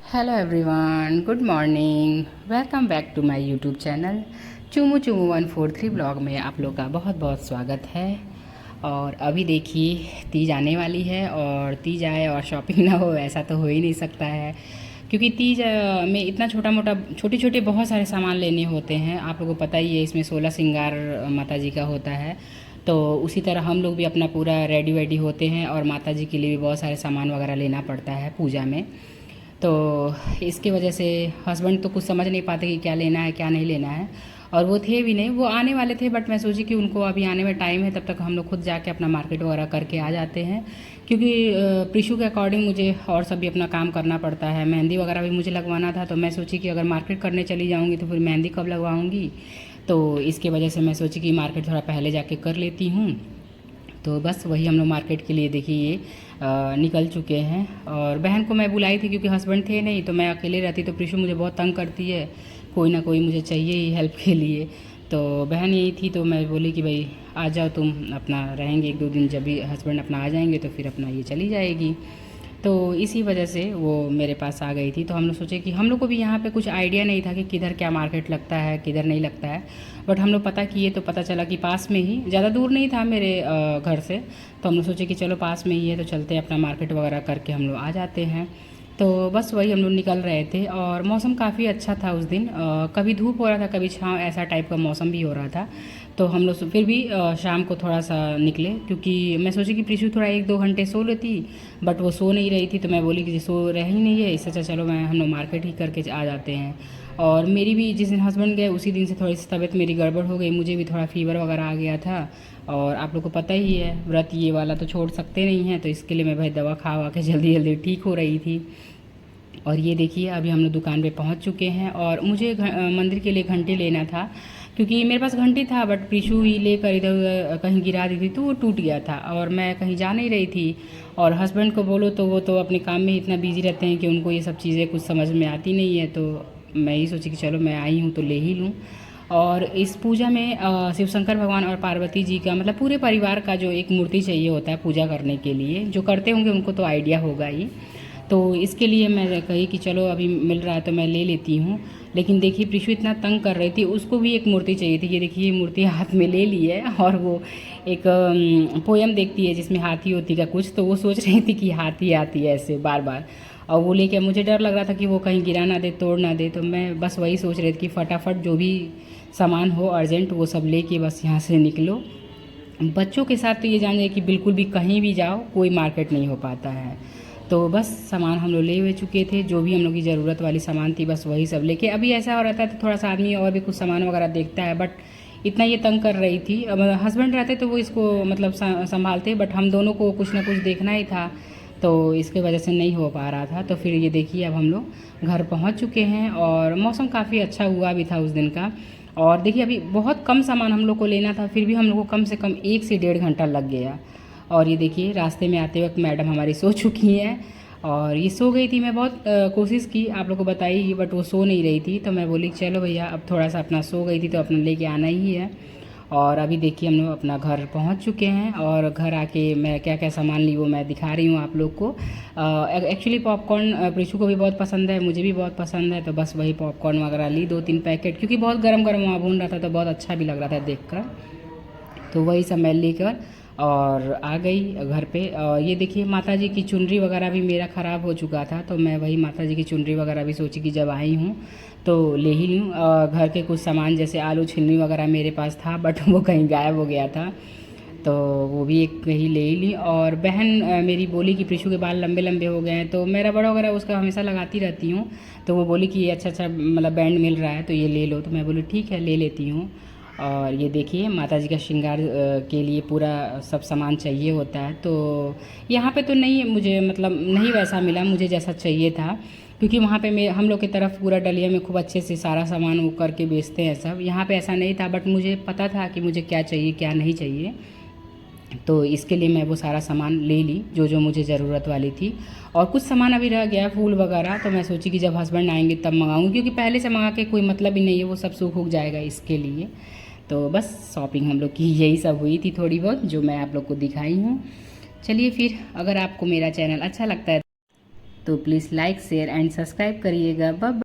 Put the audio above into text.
Hello everyone, good morning. Welcome back to my YouTube channel Chumu Chumu 143 blog में आप लोग का बहुत बहुत स्वागत है। और अभी देखिए तीज आने वाली है और तीज आए और शॉपिंग ना हो ऐसा तो हो ही नहीं सकता है, क्योंकि तीज में इतना छोटा मोटा छोटे छोटे बहुत सारे सामान लेने होते हैं। आप लोगों को पता ही है, इसमें 16 श्रृंगार माता जी का होता है। तो उसी तरह हम लोग भी अपना पूरा रेडी वेडी होते हैं और माता जी के लिए भी बहुत सारे सामान वगैरह लेना पड़ता है पूजा में। तो इसकी वजह से हस्बैंड तो कुछ समझ नहीं पाते कि क्या लेना है क्या नहीं लेना है। और वो थे भी नहीं, वो आने वाले थे, बट मैं सोची कि उनको अभी आने में टाइम है, तब तक हम लोग खुद जाके अपना मार्केट वगैरह करके आ जाते हैं। क्योंकि प्रीशू के अकॉर्डिंग मुझे और सब भी अपना काम करना पड़ता है। मेहंदी वगैरह भी मुझे लगवाना था, तो मैं सोची कि अगर मार्केट करने चली जाऊँगी तो फिर मेहंदी कब लगवाऊँगी। तो इसके वजह से मैं सोची कि मार्केट थोड़ा पहले जाके कर लेती हूँ। तो बस वही हम लोग मार्केट के लिए देखिए ये निकल चुके हैं। और बहन को मैं बुलाई थी क्योंकि हस्बैंड थे नहीं, तो मैं अकेले रहती तो प्रीशु मुझे बहुत तंग करती है, कोई ना कोई मुझे चाहिए ही हेल्प के लिए। तो बहन यही थी, तो मैं बोली कि भाई आ जाओ तुम, अपना रहेंगे एक दो दिन, जब भी हस्बैंड अपना आ जाएंगे तो फिर अपना ये चली जाएगी। तो इसी वजह से वो मेरे पास आ गई थी। तो हम लोग सोचे कि हम लोग को भी यहाँ पे कुछ आइडिया नहीं था कि किधर क्या मार्केट लगता है किधर नहीं लगता है। बट हम लोग पता किए तो पता चला कि पास में ही, ज़्यादा दूर नहीं था मेरे घर से। तो हम लोग सोचे कि चलो पास में ही है तो चलते हैं, अपना मार्केट वगैरह करके हम लोग आ जाते हैं। तो बस वही हम लोग निकल रहे थे और मौसम काफ़ी अच्छा था उस दिन। कभी धूप हो रहा था कभी छाँव, ऐसा टाइप का मौसम भी हो रहा था। तो हम लोग फिर भी शाम को थोड़ा सा निकले, क्योंकि मैं सोची कि प्रीशु थोड़ा एक दो घंटे सो लेती, बट वो सो नहीं रही थी। तो मैं बोली कि सो रही ही नहीं है, इससे अच्छा चलो मैं हम लोग मार्केट ही करके आ जाते हैं। और मेरी भी जिस दिन हस्बैंड गए उसी दिन से थोड़ी सी तबीयत मेरी गड़बड़ हो गई, मुझे भी थोड़ा फीवर वगैरह आ गया था। और आप लोग को पता ही है, व्रत ये वाला तो छोड़ सकते नहीं हैं, तो इसके लिए मैं भाई दवा खा के जल्दी जल्दी ठीक हो रही थी। और ये देखिए अभी हम लोग दुकान पे पहुंच चुके हैं और मुझे मंदिर के लिए घंटी लेना था, क्योंकि मेरे पास घंटी था बट प्रीशु ही लेकर इधर उधर कहीं गिरा दी थी तो वो टूट गया था और मैं कहीं जा नहीं रही थी। और हस्बैंड को बोलो तो वो तो अपने काम में इतना बिजी रहते हैं कि उनको ये सब चीज़ें कुछ समझ में आती नहीं है। तो मैं ही सोची कि चलो मैं आई हूँ तो ले ही लूँ। और इस पूजा में शिव शंकर भगवान और पार्वती जी का, मतलब पूरे परिवार का जो एक मूर्ति चाहिए होता है पूजा करने के लिए, जो करते होंगे उनको तो आइडिया होगा ही। तो इसके लिए मैं कही कि चलो अभी मिल रहा है तो मैं ले लेती हूँ। लेकिन देखिए प्रीशु इतना तंग कर रही थी, उसको भी एक मूर्ति चाहिए थी। ये देखिए ये मूर्ति हाथ में ले ली है और वो एक पोयम देखती है जिसमें हाथी होती का कुछ, तो वो सोच रही थी कि हाथी आती है ऐसे बार बार। और वो लेके मुझे डर लग रहा था कि वो कहीं गिरा ना दे तोड़ ना दे। तो मैं बस वही सोच रही थी कि फटाफट जो भी सामान हो अर्जेंट वो सब लेके बस यहाँ से निकलो। बच्चों के साथ तो ये जान जाए कि बिल्कुल भी कहीं भी जाओ कोई मार्केट नहीं हो पाता है। तो बस सामान हम लोग ले हुए चुके थे, जो भी हम लोग की ज़रूरत वाली सामान थी बस वही सब लेके। अभी ऐसा हो रहता है तो थोड़ा सा आदमी और भी कुछ सामान वगैरह देखता है, बट इतना ये तंग कर रही थी। अब हस्बैंड रहते तो वो इसको मतलब संभालते, बट हम दोनों को कुछ ना कुछ देखना ही था, तो इसके वजह से नहीं हो पा रहा था। तो फिर ये देखिए अब हम लोग घर पहुंच चुके हैं और मौसम काफ़ी अच्छा हुआ भी था उस दिन का। और देखिए अभी बहुत कम सामान हम लोग को लेना था, फिर भी हम लोग को कम से कम 1 से 1.5 घंटा लग गया। और ये देखिए रास्ते में आते वक्त मैडम हमारी सो चुकी हैं और ये सो गई थी। मैं बहुत कोशिश की आप लोग को बताई, बट वो सो नहीं रही थी। तो मैं बोली चलो भैया अब थोड़ा सा अपना सो गई थी तो अपना लेके आना ही है। और अभी देखिए हम लोग अपना घर पहुंच चुके हैं और घर आके मैं क्या क्या सामान ली वो मैं दिखा रही हूँ आप लोग को। एक्चुअली पॉपकॉर्न प्रीशु को भी बहुत पसंद है, मुझे भी बहुत पसंद है, तो बस वही पॉपकॉर्न वगैरह ली 2-3 पैकेट, क्योंकि बहुत गरम गरम वहाँ भून रहा था तो बहुत अच्छा भी लग रहा था देख कर। तो वही सब मैं लेकर और आ गई घर पे। और ये देखिए माता जी की चुनरी वगैरह भी मेरा ख़राब हो चुका था, तो मैं वही माता जी की चुनरी वगैरह भी सोची कि जब आई हूँ तो ले ही लूँ। घर के कुछ सामान जैसे आलू छिलनी वगैरह मेरे पास था, बट वो कहीं गायब हो गया था, तो वो भी एक कहीं ले ही ली। और बहन मेरी बोली कि प्रीशु के बाल लंबे लंबे हो गए हैं, तो मैं रबड़ वगैरह उसका हमेशा लगाती रहती हूँ। तो वो बोली कि ये अच्छा अच्छा मतलब बैंड मिल रहा है तो ये ले लो, तो मैं बोली ठीक है ले लेती हूँ। और ये देखिए माता जी का श्रृंगार के लिए पूरा सब सामान चाहिए होता है। तो यहाँ पे तो नहीं मुझे मतलब नहीं वैसा मिला मुझे जैसा चाहिए था, क्योंकि वहाँ पे मैं हम लोग की तरफ पूरा डलिया में खूब अच्छे से सारा सामान वो करके बेचते हैं सब। यहाँ पे ऐसा नहीं था, बट मुझे पता था कि मुझे क्या चाहिए क्या नहीं चाहिए। तो इसके लिए मैं वो सारा सामान ले ली जो जो मुझे ज़रूरत वाली थी। और कुछ सामान अभी रह गया फूल वगैरह, तो मैं सोची कि जब हस्बैंड आएंगे तब मंगाऊंगी, क्योंकि पहले से मंगा के कोई मतलब ही नहीं है, वो सब सूख उग जाएगा इसके लिए। तो बस शॉपिंग हम लोग की यही सब हुई थी थोड़ी बहुत, जो मैं आप लोग को दिखाई हूँ। चलिए फिर अगर आपको मेरा चैनल अच्छा लगता है तो please like share and subscribe करिएगा। बाय।